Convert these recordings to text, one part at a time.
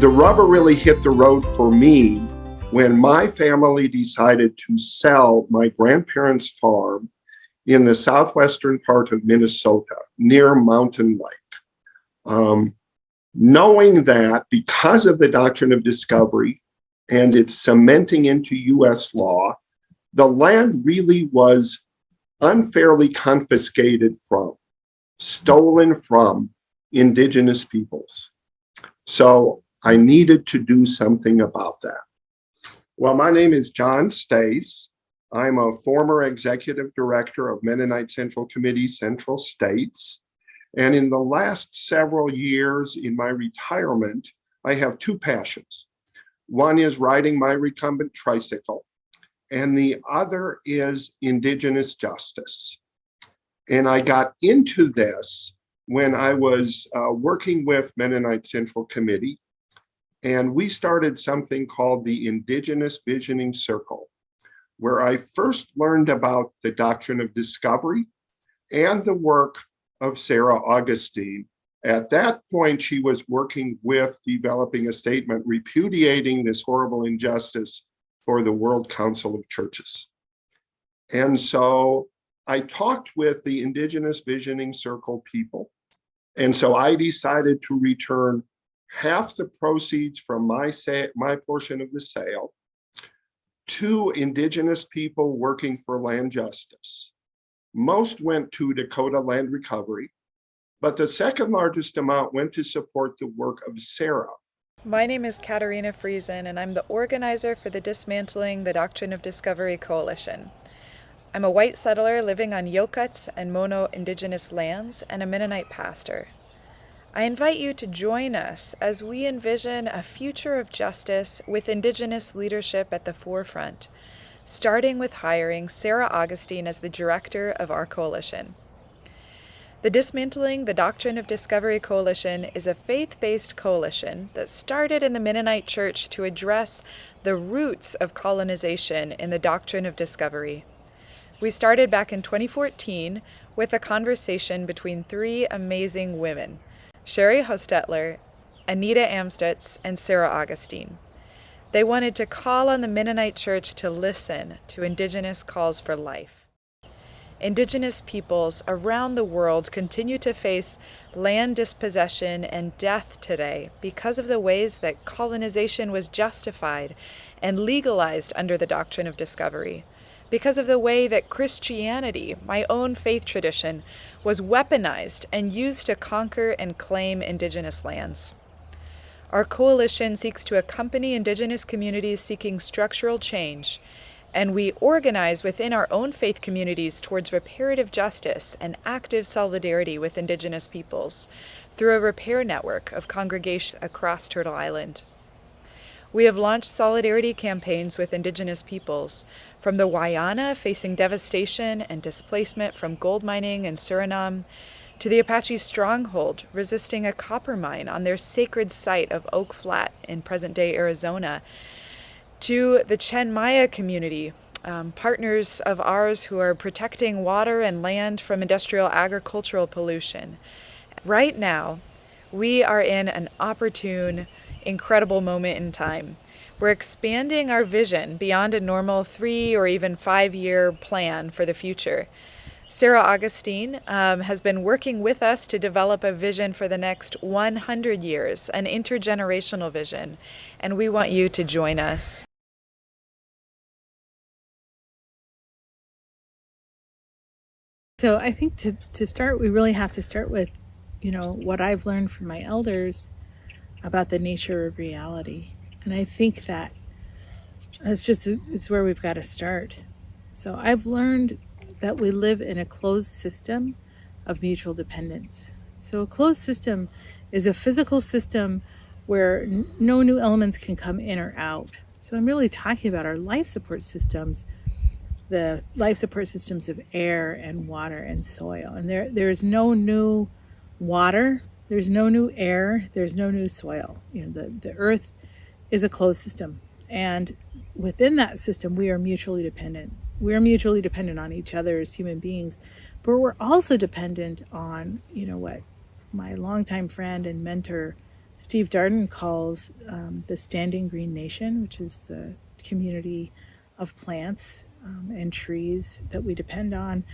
The rubber really hit the road for me when my family decided to sell my grandparents' farm in the southwestern part of Minnesota near Mountain Lake. Knowing that because of the doctrine of discovery and its cementing into US law, the land really was unfairly confiscated from, stolen from indigenous peoples. So I needed to do something about that. Well, my name is John Stace. I'm a former executive director of Mennonite Central Committee Central States. And in the last several years in my retirement, I have two passions. One is riding my recumbent tricycle, and the other is Indigenous justice. And I got into this when I was working with Mennonite Central Committee, and we started something called the Indigenous Visioning Circle, where I first learned about the doctrine of discovery and the work of Sarah Augustine. At that point, she was working with developing a statement repudiating this horrible injustice for the World Council of Churches. And so I talked with the Indigenous Visioning Circle people. And so I decided to return half the proceeds from my portion of the sale to Indigenous people working for land justice. Most went to Dakota Land Recovery, but the second largest amount went to support the work of Sarah. My name is Katarina Friesen, and I'm the organizer for the Dismantling the Doctrine of Discovery Coalition. I'm a white settler living on Yokuts and Mono indigenous lands and a Mennonite pastor. I invite you to join us as we envision a future of justice with Indigenous leadership at the forefront, starting with hiring Sarah Augustine as the director of our coalition. The Dismantling the Doctrine of Discovery Coalition is a faith-based coalition that started in the Mennonite Church to address the roots of colonization in the doctrine of discovery. We started back in 2014 with a conversation between three amazing women, Sherry Hostetler, Anita Amstutz, and Sarah Augustine. They wanted to call on the Mennonite Church to listen to Indigenous calls for life. Indigenous peoples around the world continue to face land dispossession and death today because of the ways that colonization was justified and legalized under the doctrine of discovery, because of the way that Christianity, my own faith tradition, was weaponized and used to conquer and claim Indigenous lands. Our coalition seeks to accompany Indigenous communities seeking structural change, and we organize within our own faith communities towards reparative justice and active solidarity with Indigenous peoples through a repair network of congregations across Turtle Island. We have launched solidarity campaigns with Indigenous peoples, from the Wayana facing devastation and displacement from gold mining in Suriname, to the Apache stronghold resisting a copper mine on their sacred site of Oak Flat in present-day Arizona, to the Chen Maya community, partners of ours who are protecting water and land from industrial agricultural pollution. Right now, we are in an opportune, incredible moment in time. We're expanding our vision beyond a normal 3 or even 5-year plan for the future. Sarah Augustine has been working with us to develop a vision for the next 100 years, an intergenerational vision, and we want you to join us. So I think to start, we really have to start with, what I've learned from my elders about the nature of reality. And I think that it's where we've got to start. So I've learned that we live in a closed system of mutual dependence. So a closed system is a physical system where no new elements can come in or out. So I'm really talking about our life support systems, the life support systems of air and water and soil. And there's no new water, there's no new air, there's no new soil. The earth is a closed system. And within that system, we are mutually dependent. We're mutually dependent on each other as human beings, but we're also dependent on, what my longtime friend and mentor Steve Darden calls the Standing Green Nation, which is the community of plants and trees that we depend on.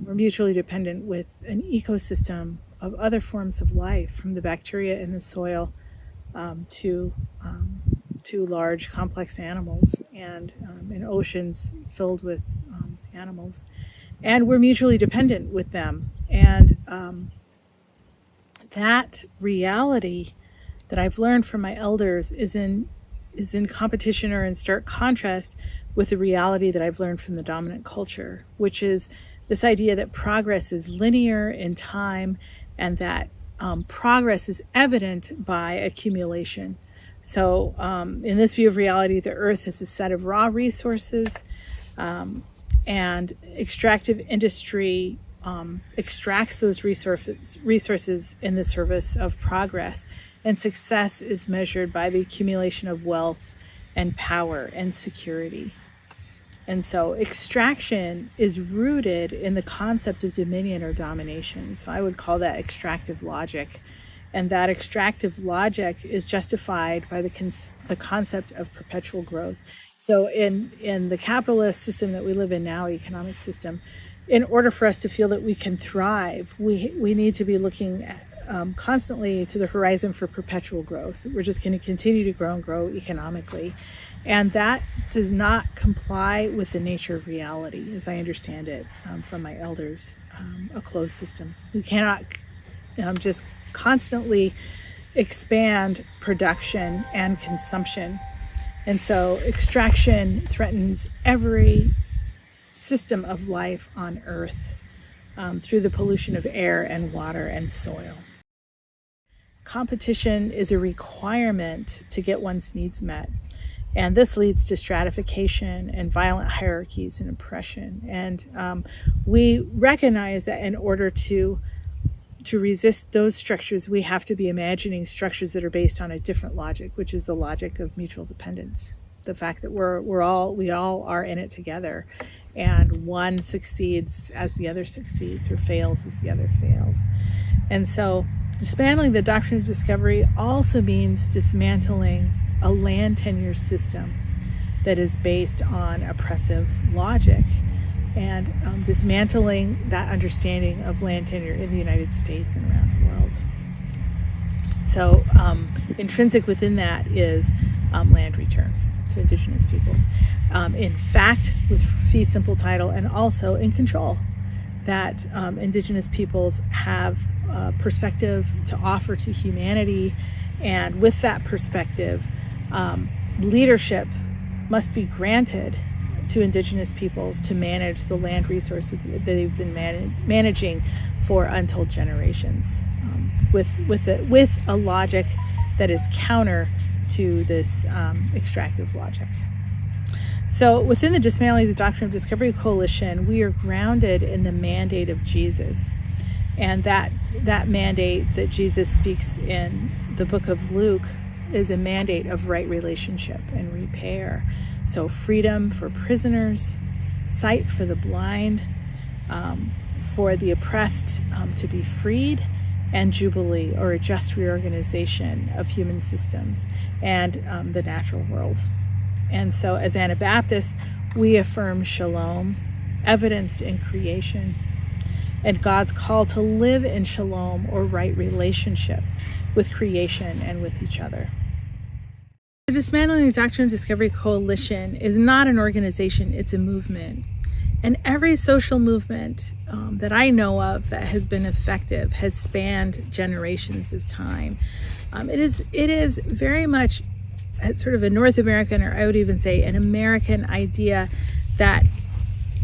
We're mutually dependent with an ecosystem of other forms of life, from the bacteria in the soil to large complex animals, and in oceans filled with animals. And we're mutually dependent with them. And that reality that I've learned from my elders is in competition or in stark contrast with the reality that I've learned from the dominant culture, which is this idea that progress is linear in time, and that progress is evident by accumulation. So in this view of reality, the earth is a set of raw resources, and extractive industry extracts those resources in the service of progress. And success is measured by the accumulation of wealth and power and security. And so extraction is rooted in the concept of dominion or domination. So I would call that extractive logic. And that extractive logic is justified by the concept of perpetual growth. So in the capitalist system that we live in now, economic system, in order for us to feel that we can thrive, we need to be looking at, constantly to the horizon for perpetual growth. We're just going to continue to grow and grow economically. And that does not comply with the nature of reality, as I understand it from my elders, a closed system. You cannot just constantly expand production and consumption. And so extraction threatens every system of life on Earth through the pollution of air and water and soil. Competition is a requirement to get one's needs met. And this leads to stratification and violent hierarchies and oppression. And we recognize that in order to resist those structures, we have to be imagining structures that are based on a different logic, which is the logic of mutual dependence. The fact that we all are in it together, and one succeeds as the other succeeds, or fails as the other fails. And so dismantling the doctrine of discovery also means dismantling a land tenure system that is based on oppressive logic, and dismantling that understanding of land tenure in the United States and around the world. So intrinsic within that is land return to Indigenous peoples. In fact, with fee simple title, and also in control, that Indigenous peoples have a perspective to offer to humanity, and with that perspective, leadership must be granted to Indigenous peoples to manage the land resources that they've been managing for untold generations, with a logic that is counter to this extractive logic. So within the Dismantling the Doctrine of Discovery Coalition, we are grounded in the mandate of Jesus. And that mandate that Jesus speaks in the book of Luke is a mandate of right relationship and repair. So freedom for prisoners, sight for the blind, for the oppressed to be freed, and jubilee, or a just reorganization of human systems and the natural world. And so as Anabaptists, we affirm shalom, evidenced in creation, and God's call to live in shalom, or right relationship, with creation and with each other. The Dismantling the Doctrine of Discovery Coalition is not an organization, it's a movement. And every social movement that I know of that has been effective has spanned generations of time. It is very much sort of a North American, or I would even say an American idea, that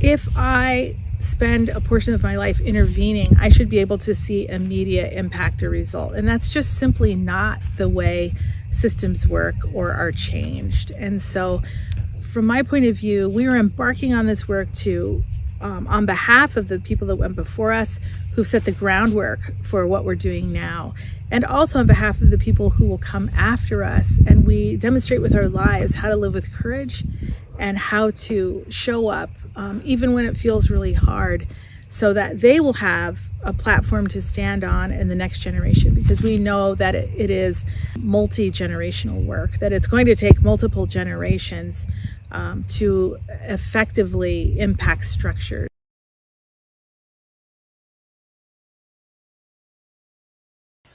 if I spend a portion of my life intervening, I should be able to see immediate impact or result. And that's just simply not the way systems work or are changed. And so from my point of view, we are embarking on this work to, on behalf of the people that went before us, who set the groundwork for what we're doing now, and also on behalf of the people who will come after us. And we demonstrate with our lives how to live with courage and how to show up even when it feels really hard, so that they will have a platform to stand on in the next generation, because we know that it is multi-generational work, that it's going to take multiple generations to effectively impact structures.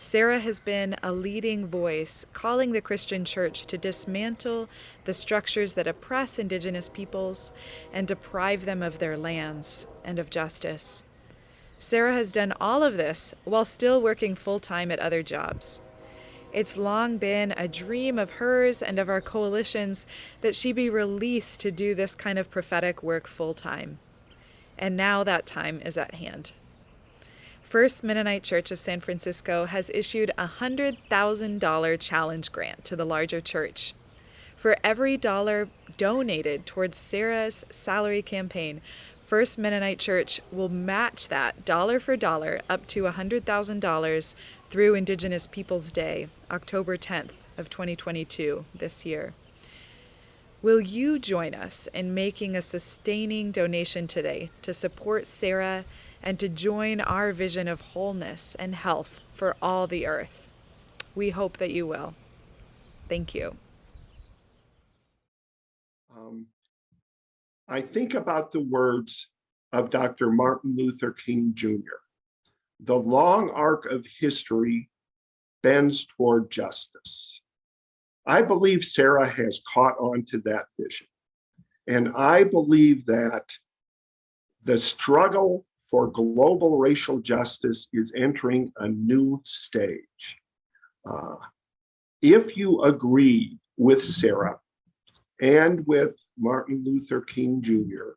Sarah has been a leading voice calling the Christian church to dismantle the structures that oppress Indigenous peoples and deprive them of their lands and of justice. Sarah has done all of this while still working full-time at other jobs. It's long been a dream of hers and of our coalition's that she be released to do this kind of prophetic work full-time. And now that time is at hand. First Mennonite Church of San Francisco has issued a $100,000 challenge grant to the larger church. For every dollar donated towards Sarah's salary campaign, First Mennonite Church will match that dollar for dollar up to $100,000 through Indigenous Peoples Day, October 10th of 2022, this year. Will you join us in making a sustaining donation today to support Sarah and to join our vision of wholeness and health for all the earth? We hope that you will. Thank you. I think about the words of Dr. Martin Luther King Jr. The long arc of history bends toward justice. I believe Sarah has caught on to that vision. And I believe that the struggle for global racial justice is entering a new stage. If you agree with Sarah and with Martin Luther King Jr.,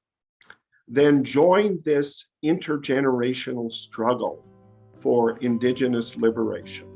then join this intergenerational struggle for Indigenous liberation.